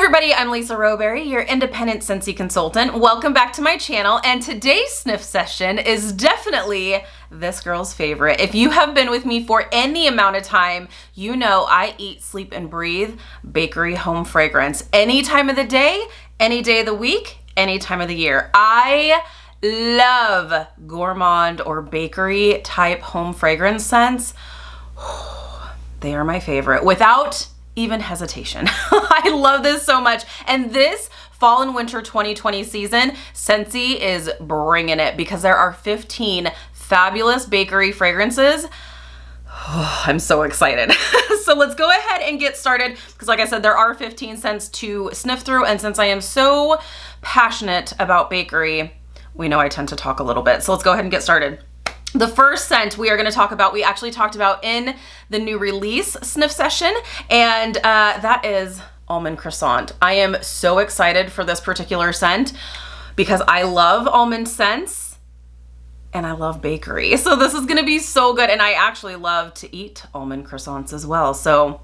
everybody, I'm Lisa Rowberry, your independent Scentsy consultant. Welcome back to my channel, and today's sniff session is definitely this girl's favorite. If you have been with me for any amount of time, you know I eat, sleep, and breathe bakery home fragrance. Any time of the day, any day of the week, any time of the year. I love gourmand or bakery type home fragrance scents. They are my favorite, without even hesitation. I love this so much. And this fall and winter 2020 season, Scentsy is bringing it because there are 15 fabulous bakery fragrances. I'm so excited. So let's go ahead and get started because like I said, there are 15 scents to sniff through. And since I am so passionate about bakery, we know I tend to talk a little bit. So let's go ahead and get started. The first scent we are going to talk about, we actually talked about in the new release sniff session, and that is Almond Croissant. I am so excited for this particular scent because I love almond scents and I love bakery. So this is going to be so good, and I actually love to eat almond croissants as well. So,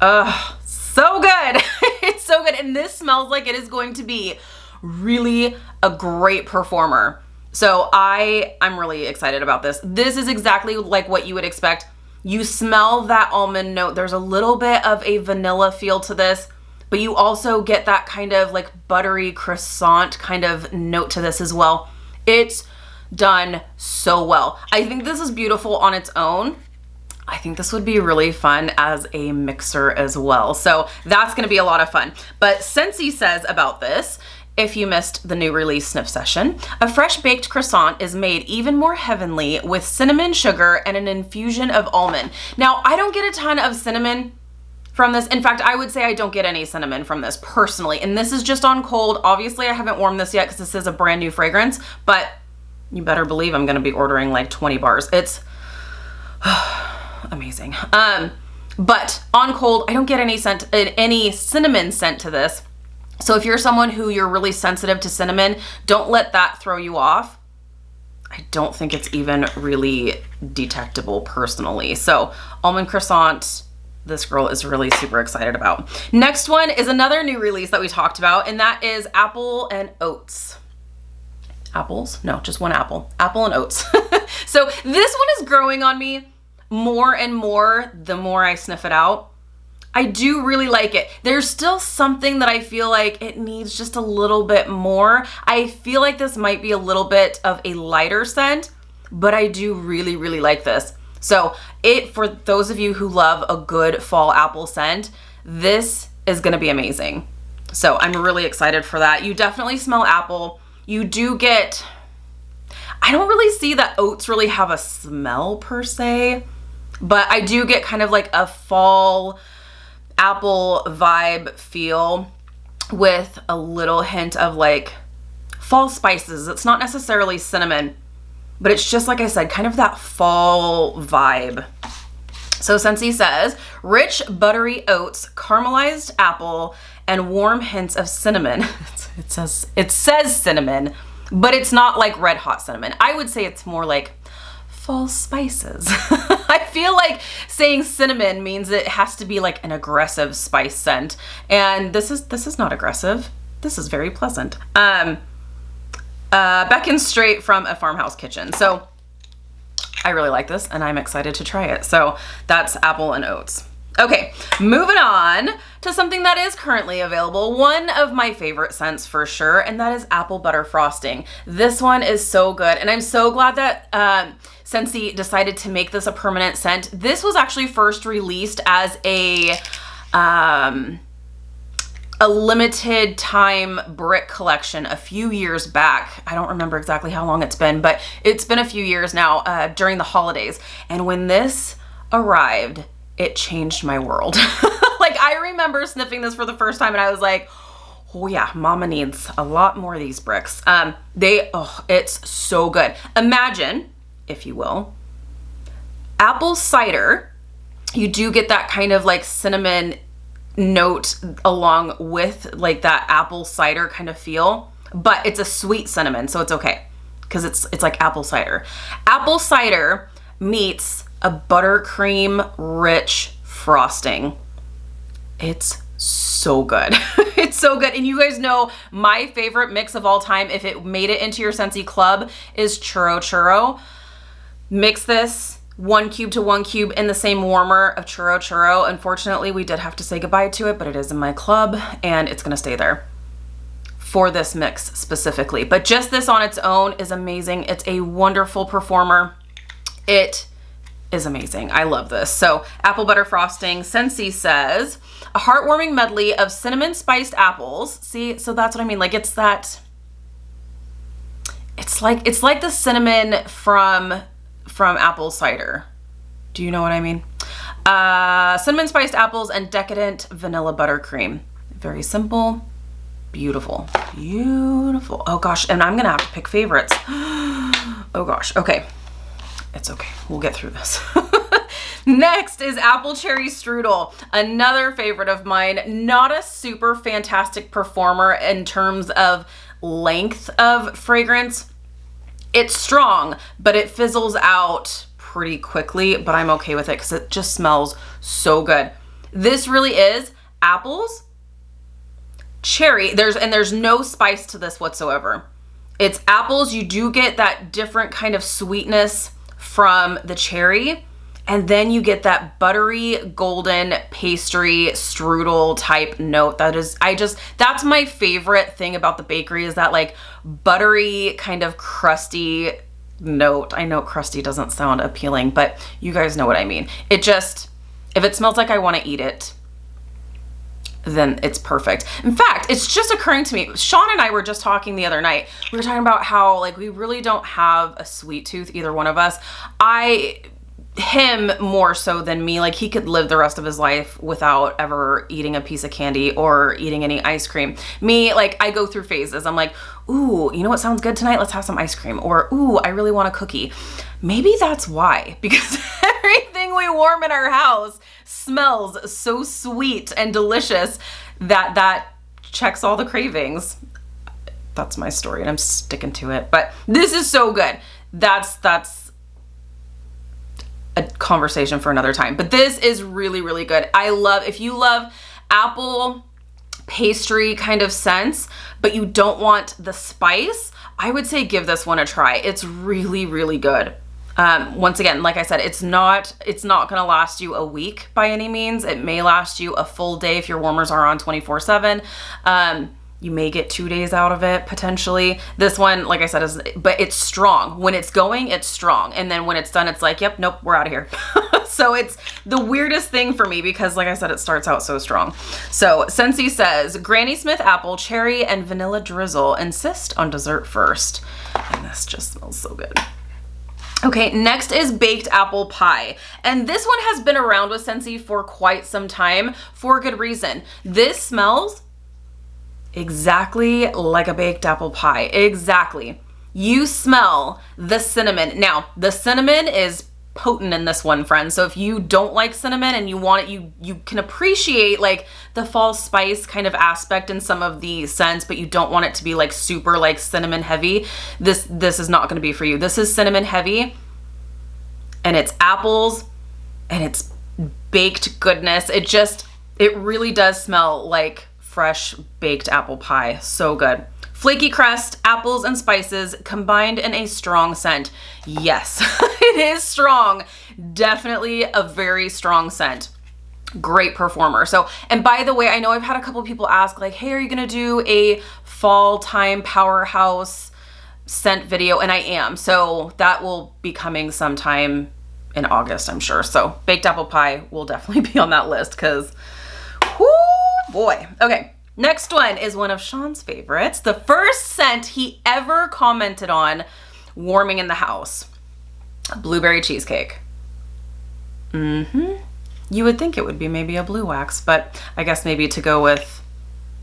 so good. It's so good, and this smells like it is going to be really a great performer. So I'm really excited about this. This is exactly like what you would expect. You smell that almond note. There's a little bit of a vanilla feel to this, but you also get that kind of like buttery croissant kind of note to this as well. It's done so well. I think this is beautiful on its own. I think this would be really fun as a mixer as well. So that's gonna be a lot of fun. But Scentsy says about this, if you missed the new release sniff session, a fresh baked croissant is made even more heavenly with cinnamon sugar and an infusion of almond. Now, I don't get a ton of cinnamon from this. In fact, I would say I don't get any cinnamon from this personally. And this is just on cold. Obviously, I haven't warmed this yet because this is a brand new fragrance, but you better believe I'm gonna be ordering like 20 bars. It's amazing. But on cold, I don't get any cinnamon scent to this. So if you're someone who you're really sensitive to cinnamon, don't let that throw you off. I don't think it's even really detectable personally. So Almond Croissant, this girl is really super excited about. Next one is another new release that we talked about, and that is Apple and Oats. Apples? No, just one apple. Apple and Oats. So this one is growing on me more and more the more I sniff it out. I do really like it. There's still something that I feel like it needs just a little bit more. I feel like this might be a little bit of a lighter scent, but I do really, really like this. So for those of you who love a good fall apple scent, this is gonna be amazing. So I'm really excited for that. You definitely smell apple. You do get, I don't really see that oats really have a smell per se, but I do get kind of like a fall apple vibe feel with a little hint of like fall spices. It's not necessarily cinnamon, but it's just like I said, kind of that fall vibe. So Scentsy says, rich buttery oats, caramelized apple, and warm hints of cinnamon. It says cinnamon, but it's not like red hot cinnamon. I would say it's more like fall spices. I feel like saying cinnamon means it has to be like an aggressive spice scent, and this is not aggressive. This is very pleasant. Beckons straight from a farmhouse kitchen. So I really like this, and I'm excited to try it. So that's Apple and Oats. Okay, moving on to something that is currently available. One of my favorite scents for sure, and that is apple butter frosting. This one is so good, and I'm so glad that Scentsy decided to make this a permanent scent. This was actually first released as a limited time brick collection a few years back. I don't remember exactly how long it's been, but it's been a few years now during the holidays. And when this arrived, it changed my world. Like I remember sniffing this for the first time and I was like, oh yeah, mama needs a lot more of these bricks. It's so good. Imagine, if you will, apple cider. You do get that kind of like cinnamon note along with like that apple cider kind of feel, but it's a sweet cinnamon, so it's okay because it's like apple cider. Apple cider meets a buttercream rich frosting. It's So good. It's so good. And you guys know my favorite mix of all time, if it made it into your Scentsy club, is Churro Churro. Mix this 1 cube to 1 cube in the same warmer of Churro Churro. Unfortunately, we did have to say goodbye to it, but it is in my club and it's gonna stay there for this mix specifically. But just this on its own is amazing. It's a wonderful performer. It is amazing. I love this. So apple butter frosting, Scentsy says, a heartwarming medley of cinnamon spiced apples. See, so that's what I mean. Like it's like the cinnamon from apple cider. Do you know what I mean? Cinnamon spiced apples and decadent vanilla buttercream. Very simple, beautiful, beautiful. Oh gosh, and I'm gonna have to pick favorites. Oh gosh, okay. It's okay, we'll get through this. Next is Apple Cherry Strudel, another favorite of mine. Not a super fantastic performer in terms of length of fragrance. It's strong, but it fizzles out pretty quickly, but I'm okay with it because it just smells so good. This really is apples, cherry, there's no spice to this whatsoever. It's apples, you do get that different kind of sweetness from the cherry, and then you get that buttery, golden pastry strudel type note. That's my favorite thing about the bakery, is that like buttery kind of crusty note. I know crusty doesn't sound appealing, but you guys know what I mean. It just, if it smells like I want to eat it, then it's perfect. In fact, it's just occurring to me, Sean and I were just talking the other night. We were talking about how like we really don't have a sweet tooth, either one of us. Him more so than me. Like he could live the rest of his life without ever eating a piece of candy or eating any ice cream. Me, like I go through phases. I'm like, ooh, you know what sounds good tonight? Let's have some ice cream. Or, ooh, I really want a cookie. Maybe that's why, because everything we warm in our house smells so sweet and delicious that checks all the cravings. That's my story and I'm sticking to it. But this is so good. That's a conversation for another time. But this is really, really good. If you love apple pastry kind of scents, but you don't want the spice, I would say give this one a try. It's really, really good. Once again, like I said, it's not gonna last you a week by any means. It may last you a full day if your warmers are on 24/7. You may get 2 days out of it potentially. This one, like I said, but it's strong. When it's going, it's strong. And then when it's done, it's like, yep, nope, we're out of here. So it's the weirdest thing for me because like I said, it starts out so strong. So Scentsy says, Granny Smith apple, cherry, and vanilla drizzle. Insist on dessert first. And this just smells so good. Okay, next is baked apple pie. And this one has been around with Scentsy for quite some time for good reason. This smells exactly like a baked apple pie. Exactly. You smell the cinnamon. Now, the cinnamon is potent in this one, friends. So if you don't like cinnamon and you want it, you can appreciate like the fall spice kind of aspect in some of the scents, but you don't want it to be like super like cinnamon heavy. This is not going to be for you. This is cinnamon heavy and it's apples and it's baked goodness. It really does smell like fresh baked apple pie. So good. Flaky crust, apples, and spices combined in a strong scent. Yes, it is strong. Definitely a very strong scent. Great performer. So, and by the way, I know I've had a couple people ask like, hey, are you gonna do a fall time powerhouse scent video? And I am. So that will be coming sometime in August, I'm sure. So baked apple pie will definitely be on that list because, whoo boy. Okay. Next one is one of Sean's favorites. The first scent he ever commented on warming in the house. Blueberry cheesecake. You would think it would be maybe a blue wax, but I guess maybe to go with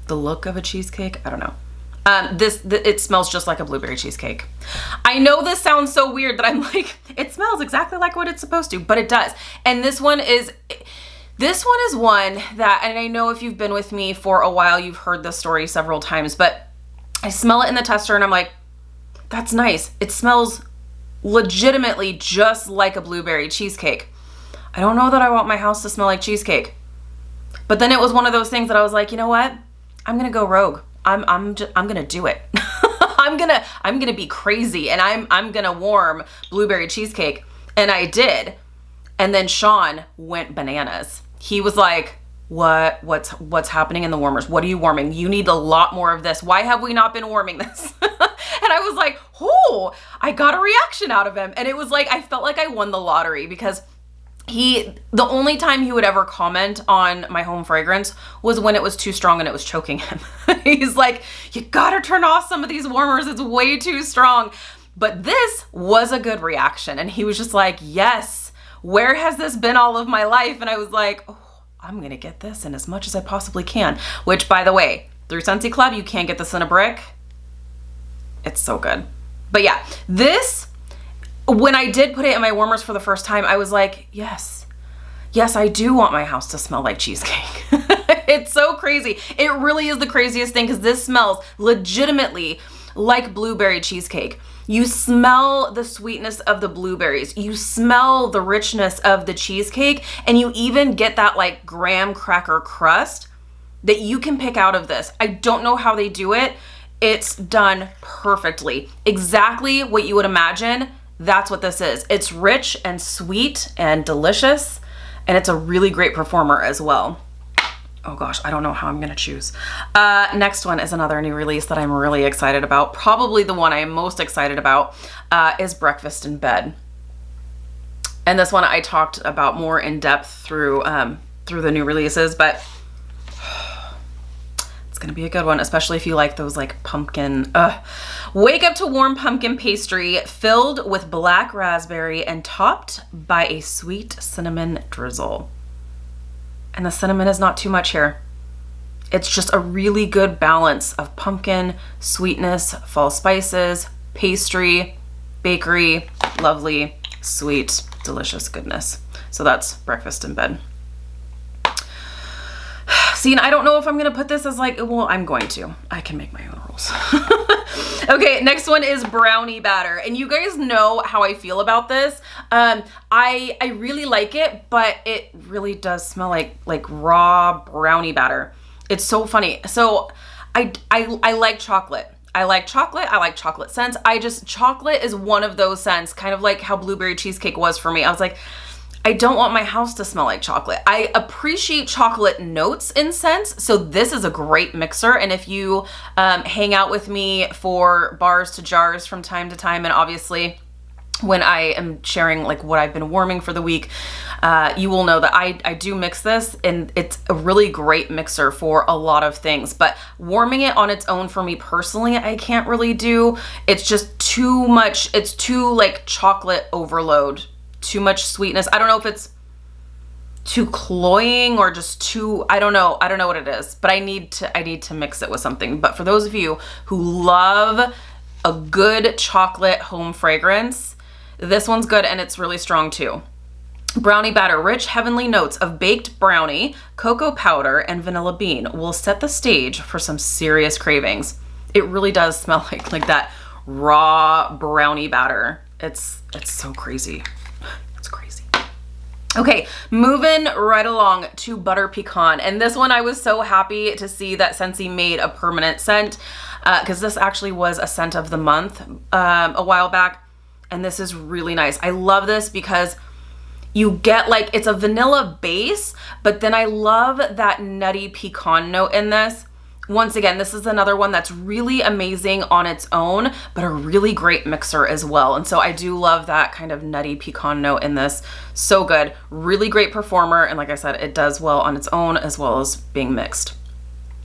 the look of a cheesecake. I don't know. It smells just like a blueberry cheesecake. I know this sounds so weird that I'm like, it smells exactly like what it's supposed to, but it does. And this one is one that, and I know if you've been with me for a while, you've heard this story several times, but I smell it in the tester and I'm like, that's nice. It smells legitimately just like a blueberry cheesecake. I don't know that I want my house to smell like cheesecake. But then it was one of those things that I was like, you know what? I'm gonna go rogue. I'm gonna do it. I'm gonna be crazy, and I'm gonna warm blueberry cheesecake. And I did. And then Sean went bananas. He was like, what's happening in the warmers? What are you warming? You need a lot more of this. Why have we not been warming this? And I was like, oh, I got a reaction out of him. And it was like, I felt like I won the lottery, because the only time he would ever comment on my home fragrance was when it was too strong and it was choking him. He's like, you gotta turn off some of these warmers. It's way too strong. But this was a good reaction. And he was just like, yes, where has this been all of my life? And I was like, oh, I'm gonna get this in as much as I possibly can. Which, by the way, through Scentsy Club, you can't get this in a brick. It's so good. But yeah, this, when I did put it in my warmers for the first time, I was like, yes, I do want my house to smell like cheesecake. It's so crazy. It really is the craziest thing, because this smells legitimately like blueberry cheesecake. You smell the sweetness of the blueberries. You smell the richness of the cheesecake, and you even get that like graham cracker crust that you can pick out of this. I don't know how they do it. It's done perfectly. Exactly what you would imagine. That's what this is. It's rich and sweet and delicious, and it's a really great performer as well. Oh gosh, I don't know how I'm gonna choose. Next one is another new release that I'm really excited about. Probably the one I am most excited about is Breakfast in Bed. And this one I talked about more in depth through the new releases, but it's gonna be a good one, especially if you like those like pumpkin. Wake up to warm pumpkin pastry filled with black raspberry and topped by a sweet cinnamon drizzle. And the cinnamon is not too much here. It's just a really good balance of pumpkin, sweetness, fall spices, pastry, bakery, lovely, sweet, delicious goodness. So that's Breakfast in Bed. See, and I don't know if I'm gonna put this as like, well, I'm going to. I can make my own rules. Okay, next one is Brownie Batter. And you guys know how I feel about this. I really like it, but it really does smell like raw brownie batter. It's so funny. So I like chocolate. I like chocolate. I like chocolate scents. Chocolate is one of those scents, kind of like how blueberry cheesecake was for me. I was like, I don't want my house to smell like chocolate. I appreciate chocolate notes in scents, so this is a great mixer. And if you hang out with me for bars to jars from time to time, and obviously when I am sharing like what I've been warming for the week, you will know that I do mix this, and it's a really great mixer for a lot of things. But warming it on its own for me personally, I can't really do. It's just too much. It's too like chocolate overload. Too much sweetness. I don't know if it's too cloying or just too, I don't know what it is, but I need to mix it with something. But for those of you who love a good chocolate home fragrance, this one's good, and it's really strong too. Brownie Batter, rich heavenly notes of baked brownie, cocoa powder, and vanilla bean will set the stage for some serious cravings. It really does smell like that raw brownie batter. It's so crazy. It's crazy. Okay, moving right along to Butter Pecan. And this one I was so happy to see that Scentsy made a permanent scent, because this actually was a scent of the month a while back. And this is really nice. I love this because you get like, it's a vanilla base, but then I love that nutty pecan note in this. Once again, this is another one that's really amazing on its own, but a really great mixer as well. And so I do love that kind of nutty pecan note in this. So good. Really great performer. And like I said, it does well on its own as well as being mixed.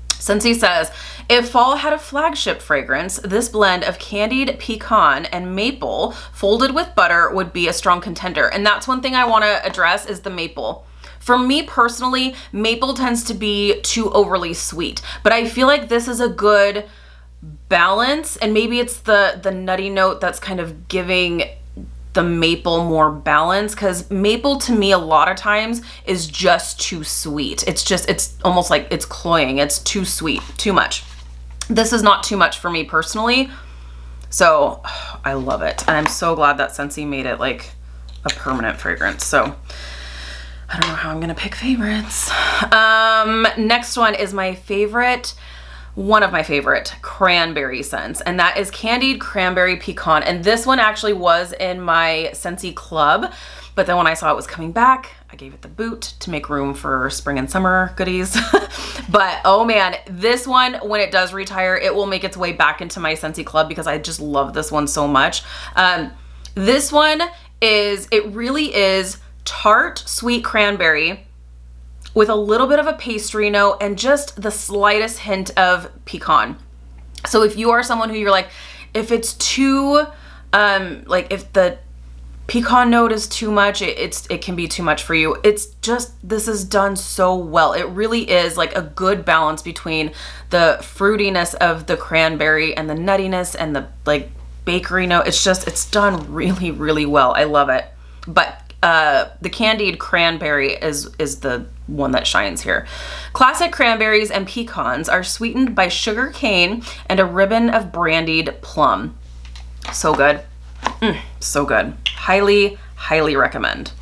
Scentsy says, if fall had a flagship fragrance, this blend of candied pecan and maple folded with butter would be a strong contender. And that's one thing I want to address is the maple. For me personally, maple tends to be too overly sweet, but I feel like this is a good balance, and maybe it's the nutty note that's kind of giving the maple more balance, because maple to me a lot of times is just too sweet. It's almost like it's cloying. It's too sweet, too much. This is not too much for me personally, so I love it. And I'm so glad that Scentsy made it like a permanent fragrance. So I don't know how I'm gonna pick favorites. Next one is my favorite, one of my favorite cranberry scents, and that is Candied Cranberry Pecan. And this one actually was in my Scentsy Club, but then when I saw it was coming back, I gave it the boot to make room for spring and summer goodies. But oh man, this one, when it does retire, it will make its way back into my Scentsy Club because I just love this one so much. This one is, it really is tart sweet cranberry with a little bit of a pastry note and just the slightest hint of pecan. So if you are someone who you're like, if it's too, like if the pecan note is too much, it can be too much for you. It's just, this is done so well. It really is like a good balance between the fruitiness of the cranberry and the nuttiness and the like bakery note. It's just, it's done really, really well. I love it. But the candied cranberry is the one that shines here. Classic cranberries and pecans are sweetened by sugar cane and a ribbon of brandied plum. So good. So good. Highly, highly recommend.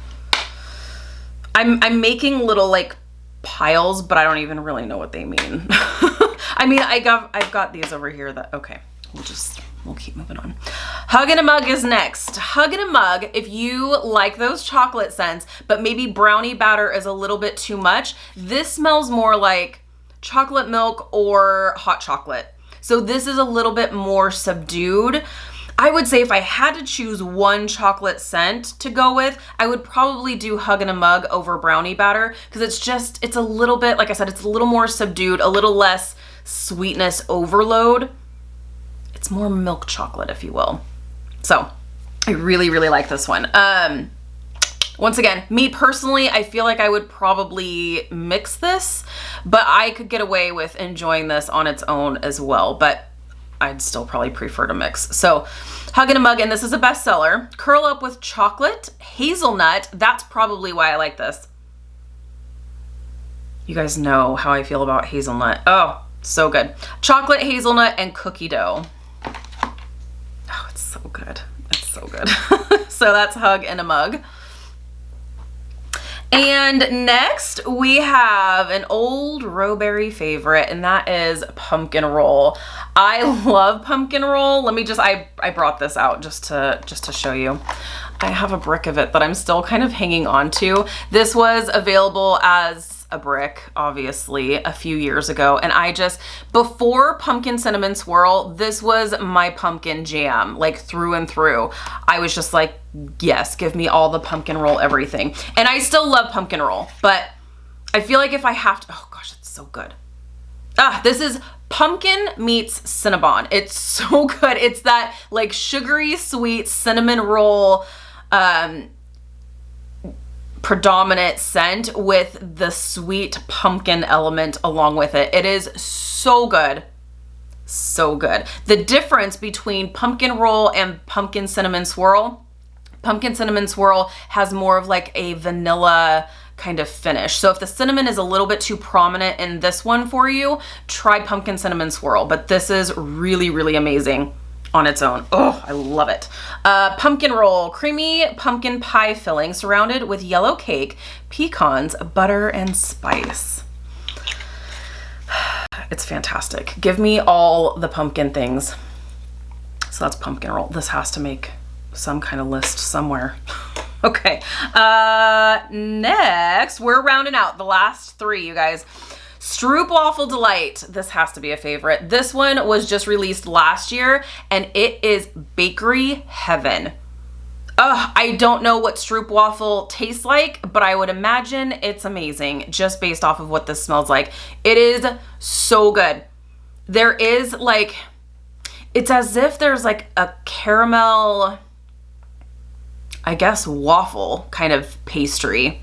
I'm making little like piles, but I don't even really know what they mean. I mean, I've got these over here that, okay, we'll keep moving on. Hug in a Mug is next. Hug in a Mug, if you like those chocolate scents, but maybe brownie batter is a little bit too much, this smells more like chocolate milk or hot chocolate. So this is a little bit more subdued. I would say if I had to choose one chocolate scent to go with, I would probably do Hug in a Mug over brownie batter because it's a little bit, like I said, it's a little more subdued, a little less sweetness overload. It's more milk chocolate, if you will. So I really, really like this one. Once again, me personally, I feel like I would probably mix this, but I could get away with enjoying this on its own as well, but I'd still probably prefer to mix. So Hug in a Mug, and this is a bestseller. Curl up with chocolate, hazelnut. That's probably why I like this. You guys know how I feel about hazelnut. Oh, so good. Chocolate, hazelnut, and cookie dough. Oh, it's so good. It's so good. So that's Hug in a Mug. And next we have an old Rowberry favorite, and that is pumpkin roll. I love pumpkin roll. Let me just, I brought this out just to show you. I have a brick of it that I'm still kind of hanging on to. This was available as a brick, obviously, a few years ago. And before pumpkin cinnamon swirl, this was my pumpkin jam, like through and through. I was just like, yes, give me all the pumpkin roll, everything. And I still love pumpkin roll, but I feel like if I have to, oh gosh, it's so good. This is pumpkin meets Cinnabon. It's so good. It's that like sugary sweet cinnamon roll, predominant scent with the sweet pumpkin element along with it. It is so good. So good. The difference between pumpkin roll and pumpkin cinnamon swirl has more of like a vanilla kind of finish. So if the cinnamon is a little bit too prominent in this one for you, try pumpkin cinnamon swirl. But this is really, really amazing on its own. Oh, I love it. Pumpkin roll, creamy pumpkin pie filling surrounded with yellow cake, pecans, butter, and spice. It's fantastic. Give me all the pumpkin things. So that's pumpkin roll. This has to make some kind of list somewhere. Okay. Next, we're rounding out the last three, you guys. Stroopwafel Delight. This has to be a favorite. This one was just released last year, and it is bakery heaven. I don't know what stroopwafel tastes like, but I would imagine it's amazing just based off of what this smells like. It is so good. There is like, it's as if there's like a caramel, I guess, waffle kind of pastry.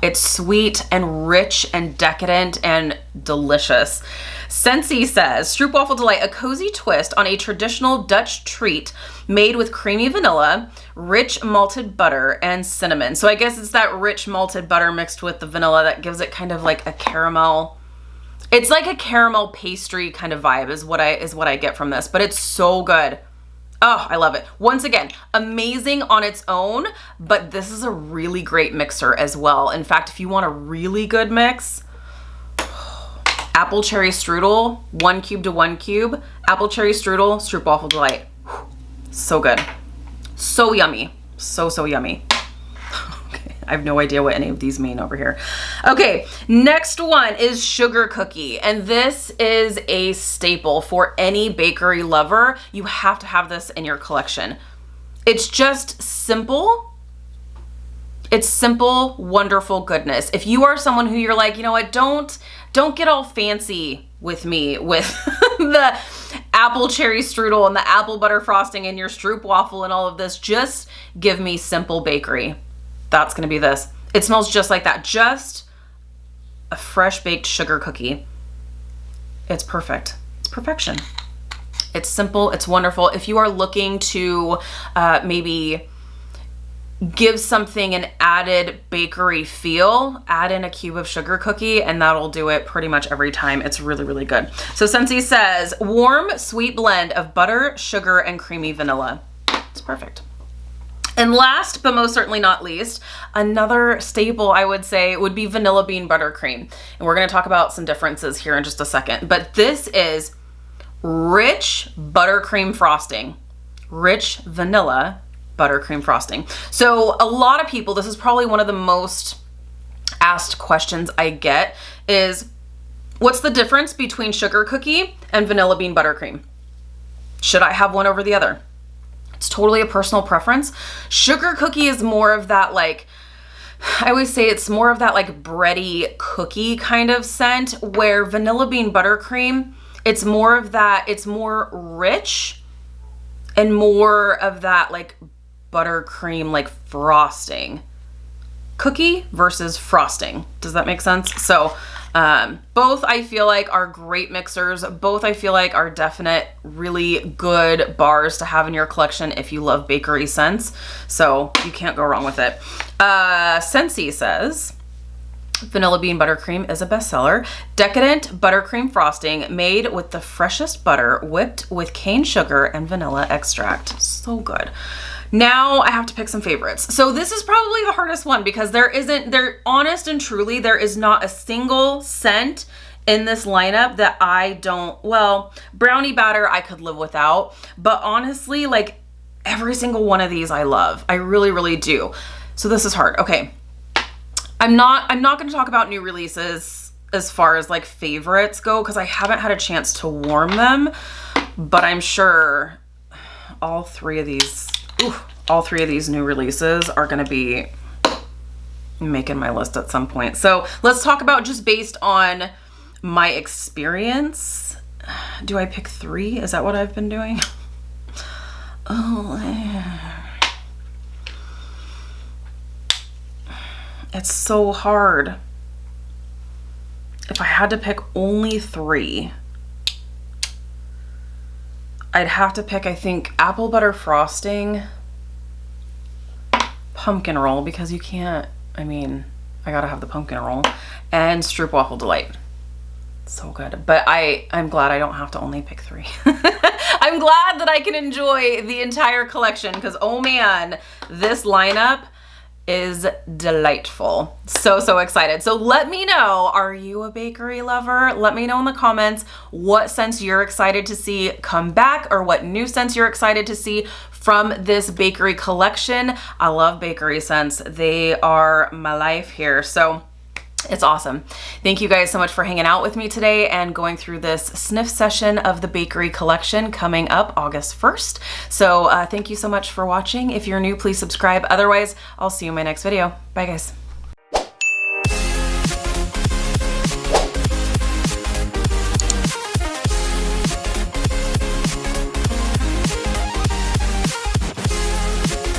It's sweet and rich and decadent and delicious. Scentsy says, Stroopwafel Delight, a cozy twist on a traditional Dutch treat made with creamy vanilla, rich malted butter, and cinnamon. So I guess it's that rich malted butter mixed with the vanilla that gives it kind of like a caramel. It's like a caramel pastry kind of vibe is what I get from this, but it's so good. Oh, I love it. Once again, amazing on its own, but this is a really great mixer as well. In fact, if you want a really good mix, apple cherry strudel, 1 cube to 1 cube, apple cherry strudel, Stroopwafel Delight. So good. So yummy. So, so yummy. Okay, I have no idea what any of these mean over here. Okay, next one is sugar cookie. And this is a staple for any bakery lover. You have to have this in your collection. It's just simple. It's simple, wonderful goodness. If you are someone who you're like, you know what, don't get all fancy with me with the apple cherry strudel and the apple butter frosting and your Stroopwafel and all of this, just give me simple bakery. That's gonna be this. It smells just like that, just a fresh baked sugar cookie. It's perfect. It's perfection. It's simple, it's wonderful. If you are looking to maybe give something an added bakery feel, add in a cube of sugar cookie and that'll do it pretty much every time. It's really, really good. So Scentsy says, warm, sweet blend of butter, sugar, and creamy vanilla. It's perfect. And last, but most certainly not least, another staple I would say would be vanilla bean buttercream. And we're gonna talk about some differences here in just a second, but this is rich buttercream frosting, rich vanilla buttercream frosting. So a lot of people, this is probably one of the most asked questions I get is, what's the difference between sugar cookie and vanilla bean buttercream? Should I have one over the other? It's totally a personal preference. Sugar cookie is more of that, like, I always say it's more of that like bready cookie kind of scent, where vanilla bean buttercream, it's more of that, it's more rich and more of that like buttercream, like frosting. Cookie versus frosting. Does that make sense? So both I feel like are great mixers. Both I feel like are definite really good bars to have in your collection if you love bakery scents. So you can't go wrong with it. Scentsy says, vanilla bean buttercream is a bestseller. Decadent buttercream frosting made with the freshest butter, whipped with cane sugar and vanilla extract. So good. Now I have to pick some favorites. So this is probably the hardest one because honest and truly, there is not a single scent in this lineup that I don't, well, Brownie Batter I could live without, but honestly, like every single one of these I love. I really, really do. So this is hard. Okay. I'm not going to talk about new releases as far as like favorites go because I haven't had a chance to warm them, but I'm sure all three of these new releases are going to be making my list at some point. So let's talk about just based on my experience. Do I pick 3? Is that what I've been doing? It's so hard. If I had to pick only 3, I'd have to pick, I think, apple butter frosting, pumpkin roll, because you can't, I mean, I gotta have the pumpkin roll, and Stroopwafel Delight. So good. But I'm glad I don't have to only pick 3. I'm glad that I can enjoy the entire collection because, oh man, this lineup is delightful. So excited. So let me know, are you a bakery lover? Let me know in the comments what scents you're excited to see come back or what new scents you're excited to see from this bakery collection. I love bakery scents. They are my life here. So it's awesome. Thank you guys so much for hanging out with me today and going through this sniff session of the bakery collection coming up August 1st. So thank you so much for watching. If you're new, please subscribe. Otherwise, I'll see you in my next video. Bye guys.